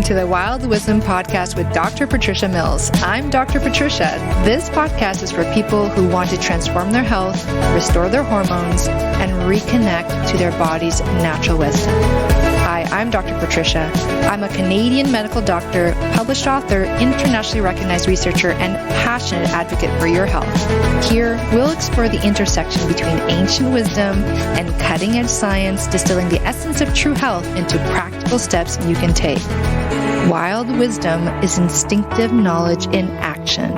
to the Wild Wisdom Podcast with Dr. Patricia Mills. I'm Dr. Patricia. This podcast is for people who want to transform their health, restore their hormones, and reconnect to their body's natural wisdom. Hi, I'm Dr. Patricia. I'm a Canadian medical doctor, published author, internationally recognized researcher, and passionate advocate for your health. Here, we'll explore the intersection between ancient wisdom and cutting-edge science, distilling the essence of true health into practical steps you can take. Wild wisdom is instinctive knowledge in action.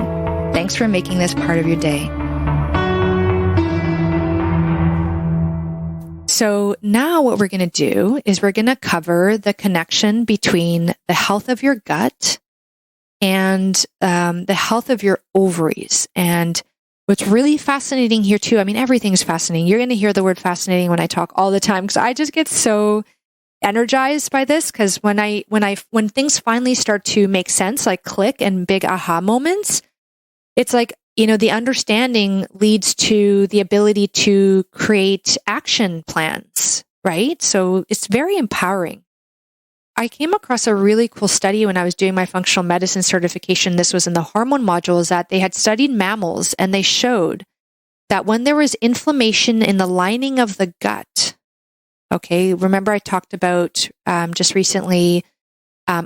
Thanks for making this part of your day. So now what we're going to do is we're going to cover the connection between the health of your gut and the health of your ovaries. And what's really fascinating here too, I mean, everything's fascinating. You're going to hear the word fascinating when I talk all the time because I just get so energized by this, because when things finally start to make sense, like click and big aha moments, it's like, you know, the understanding leads to the ability to create action plans, right? So it's very empowering. I came across a really cool study when I was doing my functional medicine certification. This was in the hormone module, is that they had studied mammals and they showed that when there was inflammation in the lining of the gut, okay, remember I talked about just recently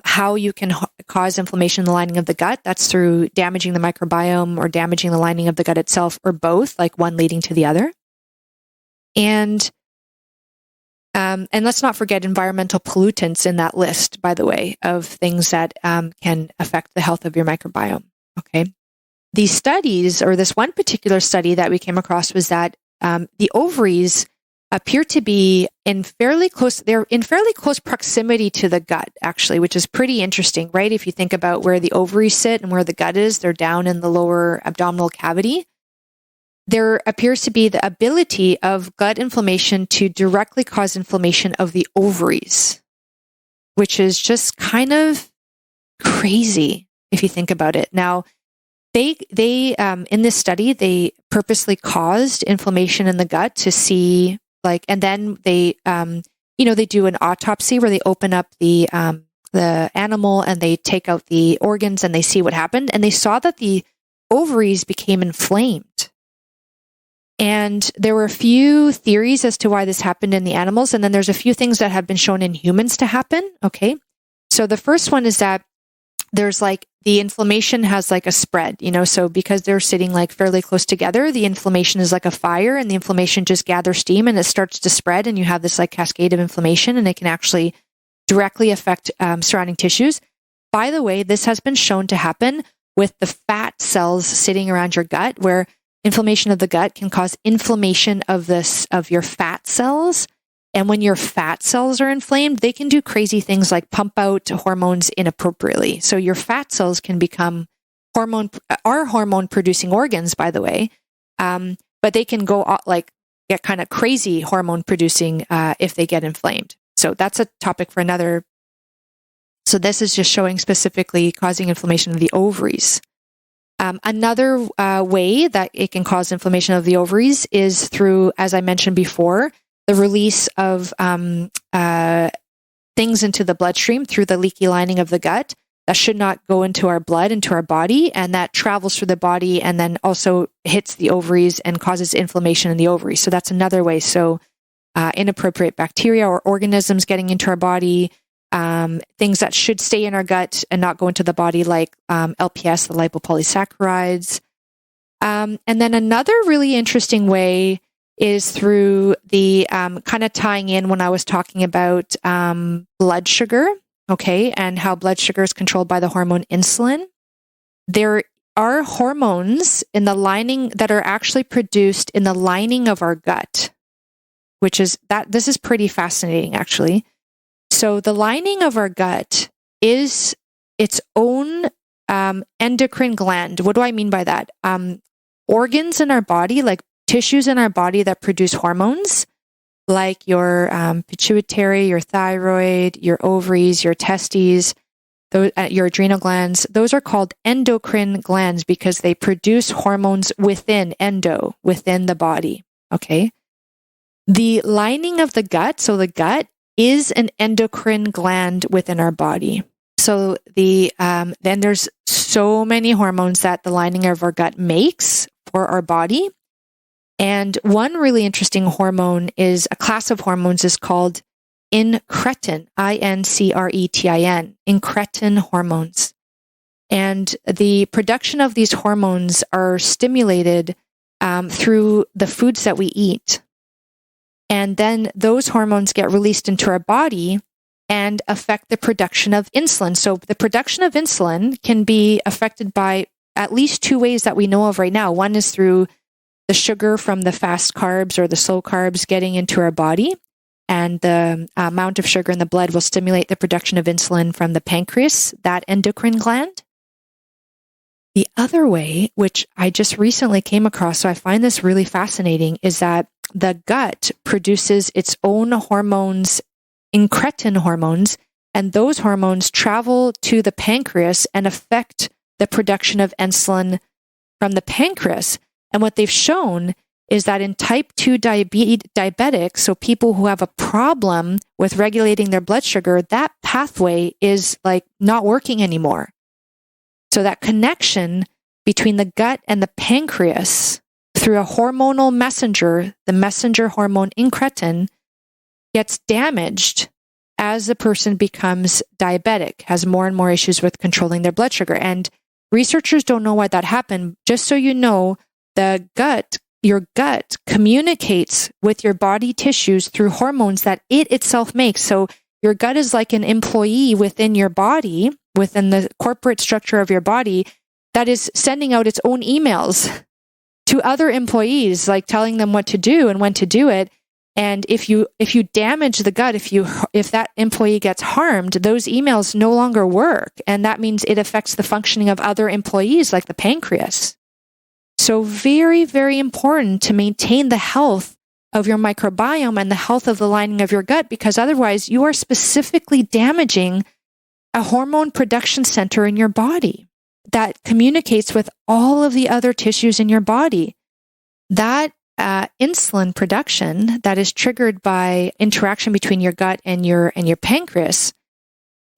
how you can cause inflammation in the lining of the gut. That's through damaging the microbiome or damaging the lining of the gut itself, or both, like one leading to the other. And let's not forget environmental pollutants in that list, by the way, of things that can affect the health of your microbiome. Okay. These studies, or this one particular study that we came across, was that the ovaries appear to be they're in fairly close proximity to the gut, actually, which is pretty interesting, right? If you think about where the ovaries sit and where the gut is, they're down in the lower abdominal cavity. There appears to be the ability of gut inflammation to directly cause inflammation of the ovaries, which is just kind of crazy if you think about it. Now, they in this study, they purposely caused inflammation in the gut to see, and then they, they do an autopsy where they open up the animal and they take out the organs and they see what happened. And they saw that the ovaries became inflamed. And there were a few theories as to why this happened in the animals. And then there's a few things that have been shown in humans to happen. Okay. So the first one is that there's the inflammation has a spread, so because they're sitting fairly close together, the inflammation is like a fire, and the inflammation just gathers steam and it starts to spread, and you have this cascade of inflammation, and it can actually directly affect surrounding tissues. By the way, this has been shown to happen with the fat cells sitting around your gut, where inflammation of the gut can cause inflammation of your fat cells. And when your fat cells are inflamed, they can do crazy things like pump out hormones inappropriately. So your fat cells can become hormone producing organs, by the way. But they can go get kind of crazy hormone producing if they get inflamed. So that's a topic for another. So this is just showing specifically causing inflammation of the ovaries. Another way that it can cause inflammation of the ovaries is through, as I mentioned before, the release of things into the bloodstream through the leaky lining of the gut that should not go into our blood, into our body, and that travels through the body and then also hits the ovaries and causes inflammation in the ovaries. So that's another way. So inappropriate bacteria or organisms getting into our body, things that should stay in our gut and not go into the body, like LPS, the lipopolysaccharides. And then another really interesting way is through the kind of tying in when I was talking about blood sugar, okay, and how blood sugar is controlled by the hormone insulin. There are hormones in the lining that are actually produced in the lining of our gut, which is this is pretty fascinating, actually. So the lining of our gut is its own endocrine gland. What do I mean by that? Organs in our body, like tissues in our body that produce hormones, like your pituitary, your thyroid, your ovaries, your testes, your adrenal glands, those are called endocrine glands because they produce hormones within the body. Okay. The lining of the gut, so the gut is an endocrine gland within our body. So then there's so many hormones that the lining of our gut makes for our body. And one really interesting hormone is a class of hormones is called incretin, incretin, incretin hormones. And the production of these hormones are stimulated through the foods that we eat. And then those hormones get released into our body and affect the production of insulin. So the production of insulin can be affected by at least two ways that we know of right now. One is through the sugar from the fast carbs or the slow carbs getting into our body, and the amount of sugar in the blood will stimulate the production of insulin from the pancreas, that endocrine gland. The other way, which I just recently came across, so I find this really fascinating, is that the gut produces its own hormones, incretin hormones, and those hormones travel to the pancreas and affect the production of insulin from the pancreas. And what they've shown is that in type 2 diabetics, so people who have a problem with regulating their blood sugar, that pathway is like not working anymore. So that connection between the gut and the pancreas through a hormonal messenger, the messenger hormone incretin, gets damaged as the person becomes diabetic, has more and more issues with controlling their blood sugar. And researchers don't know why that happened. Just so you know, your gut communicates with your body tissues through hormones that it itself makes. So your gut is like an employee within your body, within the corporate structure of your body, that is sending out its own emails to other employees, like telling them what to do and when to do it. And if you damage the gut, if that employee gets harmed, those emails no longer work. And that means it affects the functioning of other employees like the pancreas. So very, very important to maintain the health of your microbiome and the health of the lining of your gut, because otherwise you are specifically damaging a hormone production center in your body that communicates with all of the other tissues in your body. That insulin production that is triggered by interaction between your gut and your pancreas,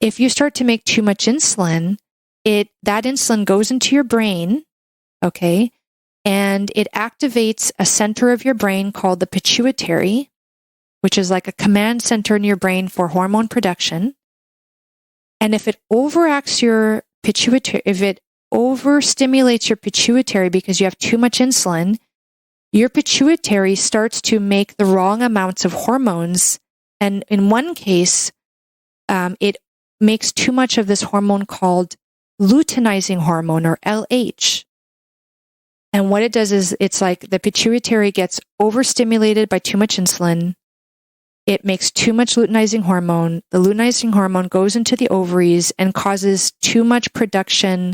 if you start to make too much insulin, that insulin goes into your brain, okay, and it activates a center of your brain called the pituitary, which is like a command center in your brain for hormone production. And if it overacts your pituitary, if it overstimulates your pituitary because you have too much insulin, your pituitary starts to make the wrong amounts of hormones. And in one case, it makes too much of this hormone called luteinizing hormone, or LH. And what it does is it's like the pituitary gets overstimulated by too much insulin. It makes too much luteinizing hormone. The luteinizing hormone goes into the ovaries and causes too much production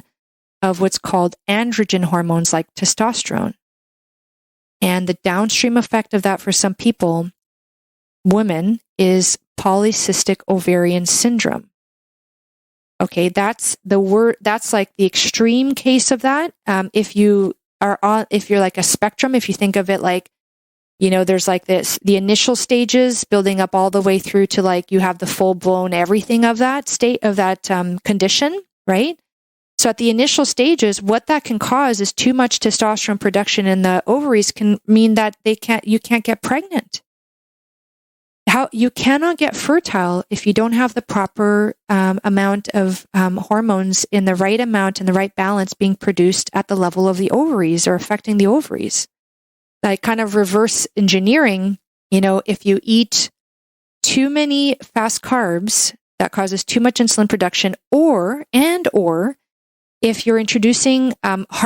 of what's called androgen hormones like testosterone. And the downstream effect of that for some people, women, is polycystic ovarian syndrome. Okay, that's like the extreme case of that. If you're like a spectrum, if you think of it like, there's like the initial stages building up all the way through to like you have the full blown everything of that state of that condition, right? So at the initial stages, what that can cause is too much testosterone production in the ovaries can mean that you can't get pregnant. You cannot get fertile if you don't have the proper amount of hormones in the right amount and the right balance being produced at the level of the ovaries or affecting the ovaries. Like kind of reverse engineering, if you eat too many fast carbs, that causes too much insulin production, or if you're introducing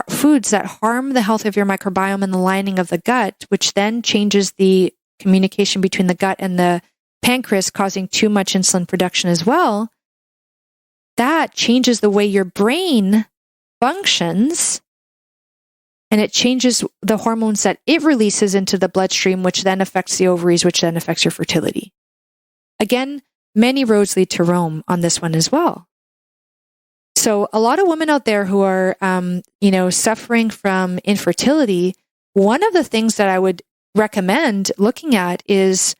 foods that harm the health of your microbiome and the lining of the gut, which then changes the communication between the gut and the pancreas, causing too much insulin production as well, that changes the way your brain functions, and it changes the hormones that it releases into the bloodstream, which then affects the ovaries, which then affects your fertility. Again, many roads lead to Rome on this one as well. So a lot of women out there who are, suffering from infertility, one of the things that I would recommend looking at is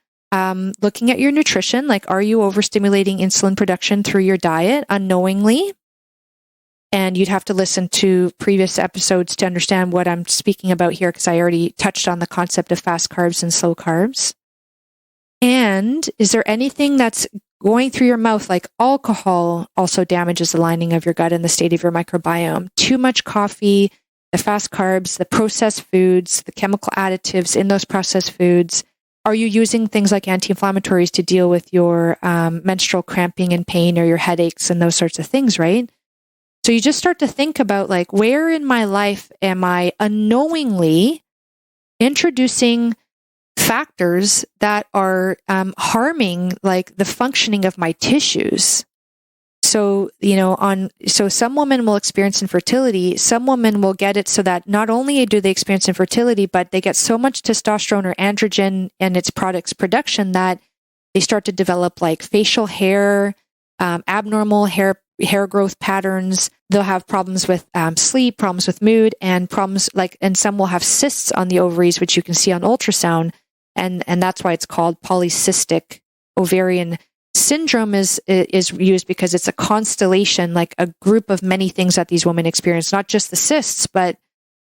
looking at your nutrition, like, are you overstimulating insulin production through your diet unknowingly? And you'd have to listen to previous episodes to understand what I'm speaking about here, because I already touched on the concept of fast carbs and slow carbs. And is there anything that's going through your mouth, like alcohol also damages the lining of your gut and the state of your microbiome? Too much coffee, the fast carbs, the processed foods, the chemical additives in those processed foods. Are you using things like anti-inflammatories to deal with your menstrual cramping and pain or your headaches and those sorts of things, right? So you just start to think about, like, where in my life am I unknowingly introducing factors that are harming, like, the functioning of my tissues. So, so some women will experience infertility. Some women will get it so that not only do they experience infertility, but they get so much testosterone or androgen and its products production that they start to develop, like, facial hair, abnormal hair growth patterns. They'll have problems with sleep, problems with mood, and problems and some will have cysts on the ovaries, which you can see on ultrasound. And that's why it's called polycystic ovarian syndrome is used, because it's a constellation, like a group of many things that these women experience, not just the cysts, but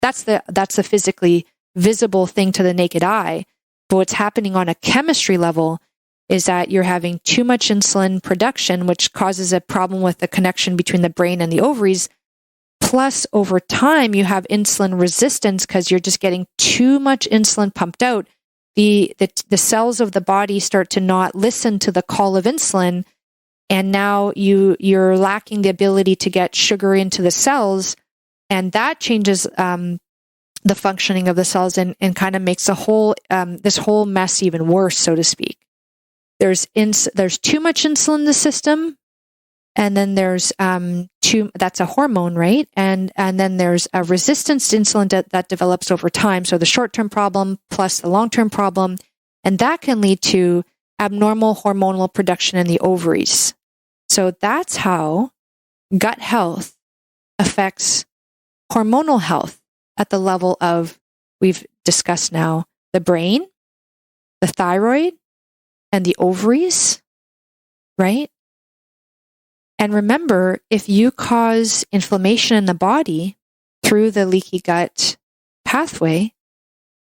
that's the physically visible thing to the naked eye. But what's happening on a chemistry level is that you're having too much insulin production, which causes a problem with the connection between the brain and the ovaries. Plus, over time, you have insulin resistance because you're just getting too much insulin pumped out. The cells of the body start to not listen to the call of insulin, and now you're lacking the ability to get sugar into the cells, and that changes the functioning of the cells and kind of makes this whole mess even worse, so to speak. There's too much insulin in the system, and then there's that's a hormone, right? And then there's a resistance to insulin that develops over time. So the short-term problem plus the long-term problem, and that can lead to abnormal hormonal production in the ovaries. So that's how gut health affects hormonal health at the level of, we've discussed now, the brain, the thyroid, and the ovaries, right? And remember, if you cause inflammation in the body through the leaky gut pathway,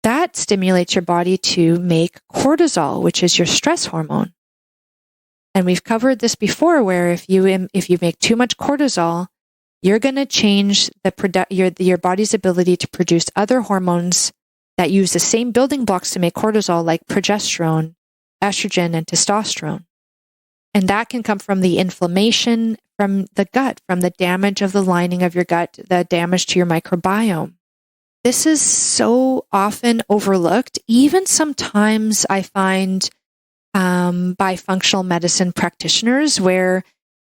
that stimulates your body to make cortisol, which is your stress hormone. And we've covered this before, where if you make too much cortisol, you're going to change your body's ability to produce other hormones that use the same building blocks to make cortisol, like progesterone, estrogen, and testosterone. And that can come from the inflammation from the gut, from the damage of the lining of your gut, the damage to your microbiome. This is so often overlooked, even sometimes I find by functional medicine practitioners, where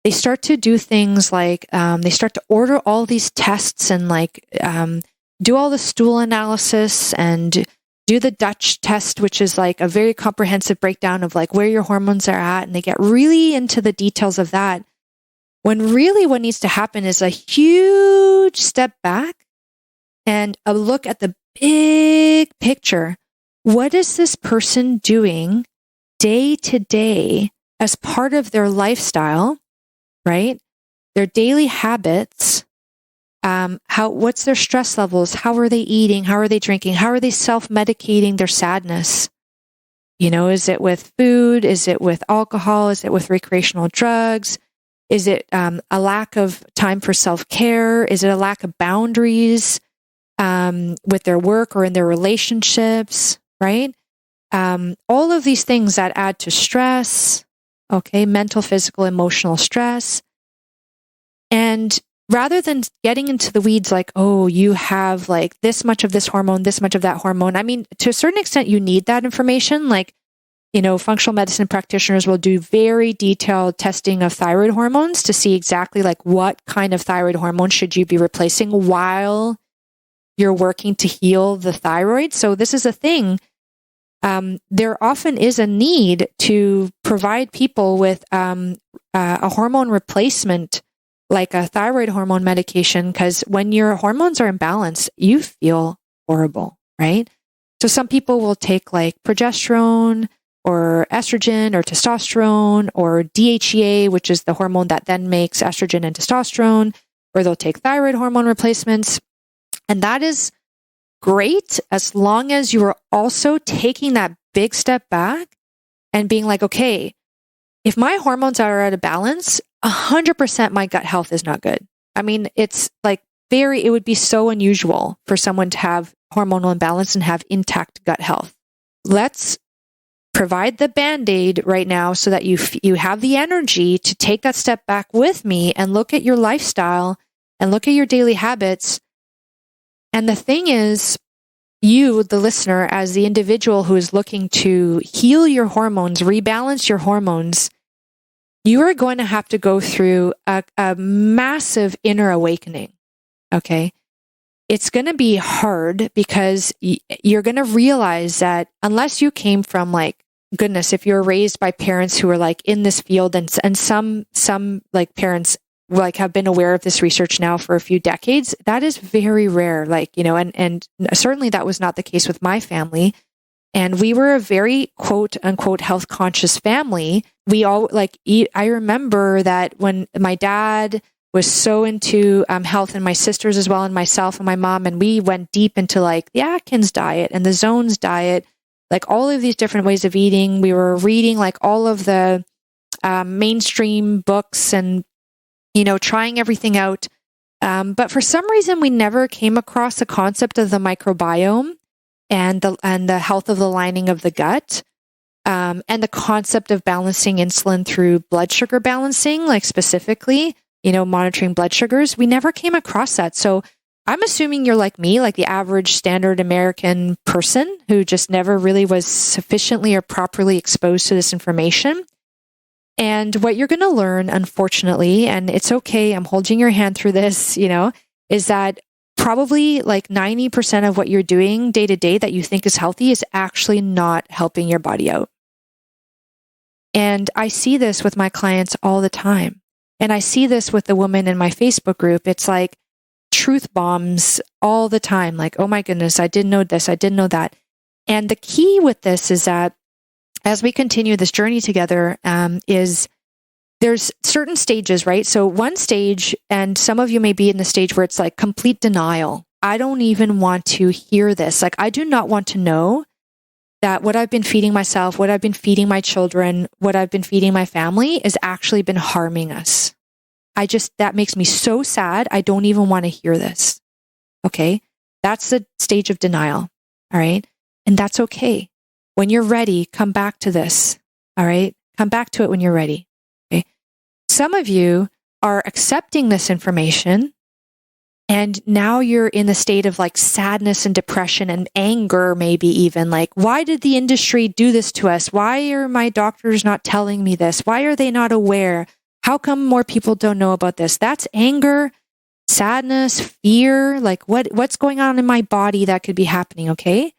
they start to do things like they start to order all these tests and do all the stool analysis and do the Dutch test, which is like a very comprehensive breakdown of like where your hormones are at. And they get really into the details of that, when really what needs to happen is a huge step back and a look at the big picture. What is this person doing day to day as part of their lifestyle, right? Their daily habits. What's their stress levels? How are they eating? How are they drinking? How are they self-medicating their sadness? Is it with food? Is it with alcohol? Is it with recreational drugs? Is it a lack of time for self-care? Is it a lack of boundaries with their work or in their relationships, right? All of these things that add to stress, okay, mental, physical, emotional stress. And rather than getting into the weeds like, oh, you have like this much of this hormone, this much of that hormone. I mean, to a certain extent, you need that information. Like, functional medicine practitioners will do very detailed testing of thyroid hormones to see exactly like what kind of thyroid hormone should you be replacing while you're working to heal the thyroid. So this is a thing. There often is a need to provide people with a hormone replacement, like a thyroid hormone medication, because when your hormones are imbalanced, you feel horrible, right? So some people will take like progesterone, or estrogen or testosterone or DHEA, which is the hormone that then makes estrogen and testosterone, or they'll take thyroid hormone replacements. And that is great as long as you are also taking that big step back and being like, okay, if my hormones are out of balance, 100% my gut health is not good. I mean, it's like it would be so unusual for someone to have hormonal imbalance and have intact gut health. Let's provide the Band-Aid right now so that you have the energy to take that step back with me and look at your lifestyle and look at your daily habits. And the thing is, you, the listener, as the individual who is looking to heal your hormones, rebalance your hormones, you are going to have to go through a massive inner awakening. Okay? It's going to be hard because you're going to realize that unless you came from like, goodness, if you're raised by parents who are like in this field and some like parents like have been aware of this research now for a few decades, that is very rare. Like, you know, and certainly that was not the case with my family. And we were a very quote unquote health conscious family. We all like eat. I remember that when my dad was so into health, and my sisters as well, and myself and my mom, and we went deep into like the Atkins diet and the Zones diet, like all of these different ways of eating. We were reading like all of the mainstream books and, you know, trying everything out. But for some reason, we never came across the concept of the microbiome and the health of the lining of the gut, and the concept of balancing insulin through blood sugar balancing, like specifically, you know, monitoring blood sugars. We never came across that. So I'm assuming you're like me, like the average standard American person who just never really was sufficiently or properly exposed to this information. And what you're going to learn, unfortunately, and it's okay, I'm holding your hand through this, you know, is that probably like 90% of what you're doing day to day that you think is healthy is actually not helping your body out. And I see this with my clients all the time. And I see this with the women in my Facebook group. It's like truth bombs all the time. Like, oh my goodness, I didn't know this. I didn't know that. And the key with this is that as we continue this journey together, is there's certain stages, right? So one stage, and some of you may be in the stage where it's like complete denial. I don't even want to hear this. Like, I do not want to know that what I've been feeding myself, what I've been feeding my children, what I've been feeding my family has actually been harming us. That makes me so sad. I don't even want to hear this. Okay. That's the stage of denial. All right. And that's okay. When you're ready, come back to this. All right. Come back to it when you're ready. Okay. Some of you are accepting this information, and now you're in the state of like sadness and depression and anger, maybe even like, why did the industry do this to us? Why are my doctors not telling me this? Why are they not aware? How come more people don't know about this? That's anger, sadness, fear. Like what's going on in my body that could be happening? Okay.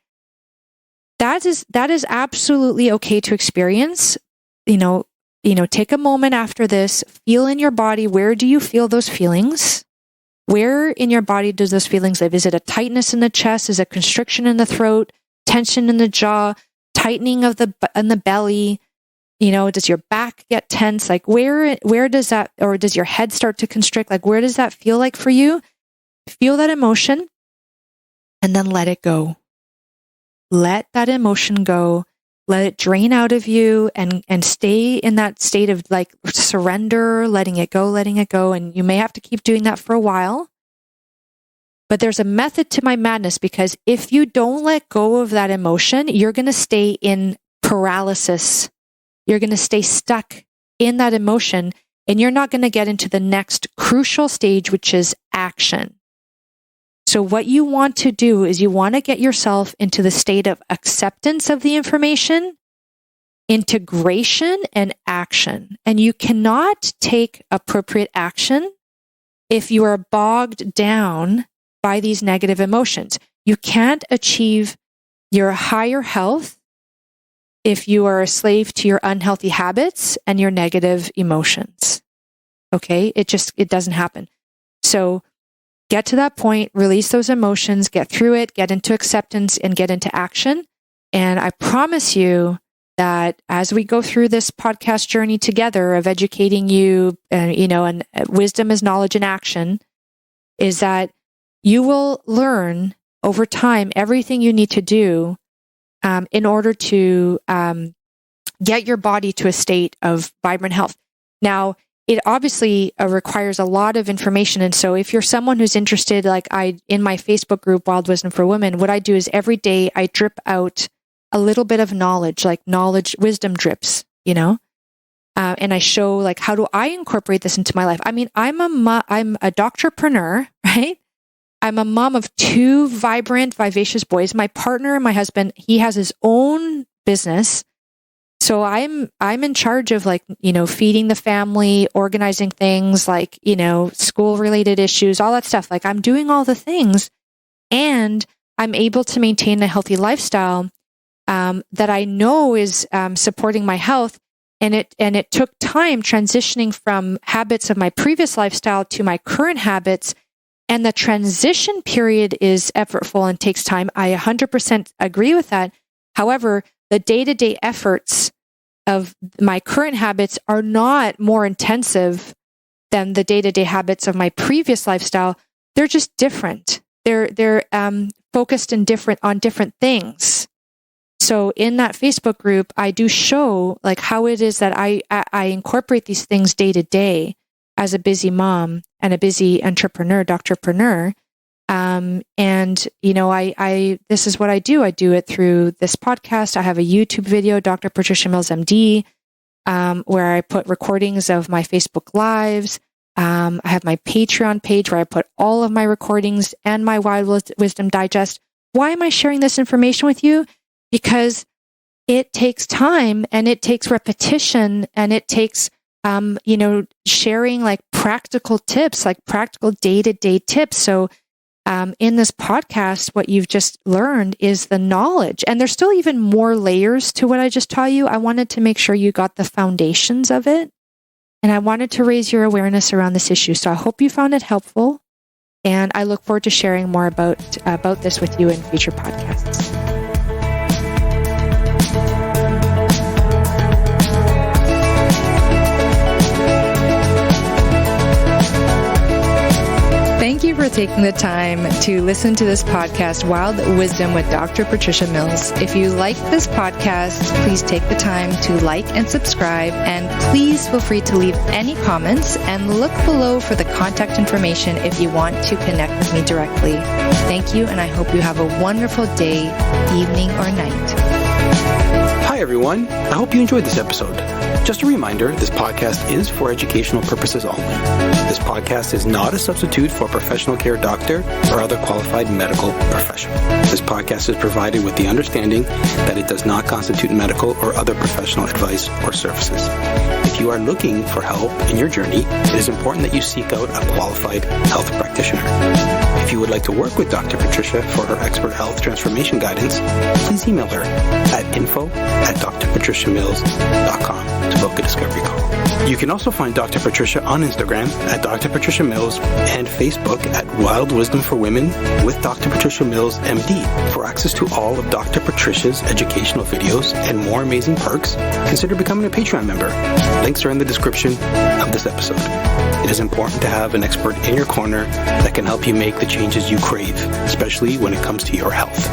That is absolutely okay to experience. You know, take a moment after this, feel in your body. Where do you feel those feelings? Where in your body does those feelings live? Is it a tightness in the chest? Is it constriction in the throat? Tension in the jaw? Tightening of in the belly? You know, does your back get tense? Like where does that, or does your head start to constrict? Like where does that feel like for you? Feel that emotion and then let it go. Let that emotion go. Let it drain out of you and stay in that state of like surrender, letting it go. And you may have to keep doing that for a while. But there's a method to my madness, because if you don't let go of that emotion, you're going to stay in paralysis. You're going to stay stuck in that emotion, and you're not going to get into the next crucial stage, which is action. So what you want to do is you want to get yourself into the state of acceptance of the information, integration, and action. And you cannot take appropriate action if you are bogged down by these negative emotions. You can't achieve your higher health if you are a slave to your unhealthy habits and your negative emotions. Okay? It doesn't happen. So get to that point, release those emotions, get through it, get into acceptance, and get into action. And I promise you, that as we go through this podcast journey together of educating you, and wisdom is knowledge in action, is that you will learn over time everything you need to do in order to get your body to a state of vibrant health. Now, it obviously requires a lot of information. And so if you're someone who's interested, like in my Facebook group, Wild Wisdom for Women, what I do is every day I drip out a little bit of knowledge, like wisdom drips, and I show like, how do I incorporate this into my life? I mean, I'm a doctorpreneur, right? I'm a mom of 2 vibrant, vivacious boys. My partner, my husband, he has his own business. So I'm in charge of feeding the family, organizing things like, school related issues, all that stuff. Like I'm doing all the things, and I'm able to maintain a healthy lifestyle that I know is supporting my health. And it took time transitioning from habits of my previous lifestyle to my current habits. And the transition period is effortful and takes time. I 100% agree with that. However, the day-to-day efforts of my current habits are not more intensive than the day-to-day habits of my previous lifestyle. They're just different. They're focused on different things. So in that Facebook group, I do show like how it is that I incorporate these things day to day as a busy mom and a busy entrepreneur, doctorpreneur. This is what I do. I do it through this podcast. I have a YouTube video, Dr. Patricia Mills, MD, where I put recordings of my Facebook Lives. I have my Patreon page where I put all of my recordings and my Wild Wisdom Digest. Why am I sharing this information with you? Because it takes time and it takes repetition and it takes, sharing like practical tips, like practical day-to-day tips. So in this podcast, what you've just learned is the knowledge. And there's still even more layers to what I just taught you. I wanted to make sure you got the foundations of it. And I wanted to raise your awareness around this issue. So I hope you found it helpful. And I look forward to sharing more about this with you in future podcasts. Thank you for taking the time to listen to this podcast, Wild Wisdom with Dr. Patricia Mills. If you like this podcast, please take the time to like and subscribe, and please feel free to leave any comments and look below for the contact information if you want to connect with me directly. Thank you, and I hope you have a wonderful day, evening, or night. Hi, everyone. I hope you enjoyed this episode. Just a reminder, this podcast is for educational purposes only. This podcast is not a substitute for a professional care doctor or other qualified medical professional. This podcast is provided with the understanding that it does not constitute medical or other professional advice or services. If you are looking for help in your journey, it is important that you seek out a qualified health practitioner. If you would like to work with Dr. Patricia for her expert health transformation guidance, please email her at info@drpatriciamills.com to book a discovery call. You can also find Dr. Patricia on Instagram at Dr. Patricia Mills and Facebook at Wild Wisdom for Women with Dr. Patricia Mills, MD. For access to all of Dr. Patricia's educational videos and more amazing perks, consider becoming a Patreon member. Links are in the description of this episode. It is important to have an expert in your corner that can help you make the changes you crave, especially when it comes to your health.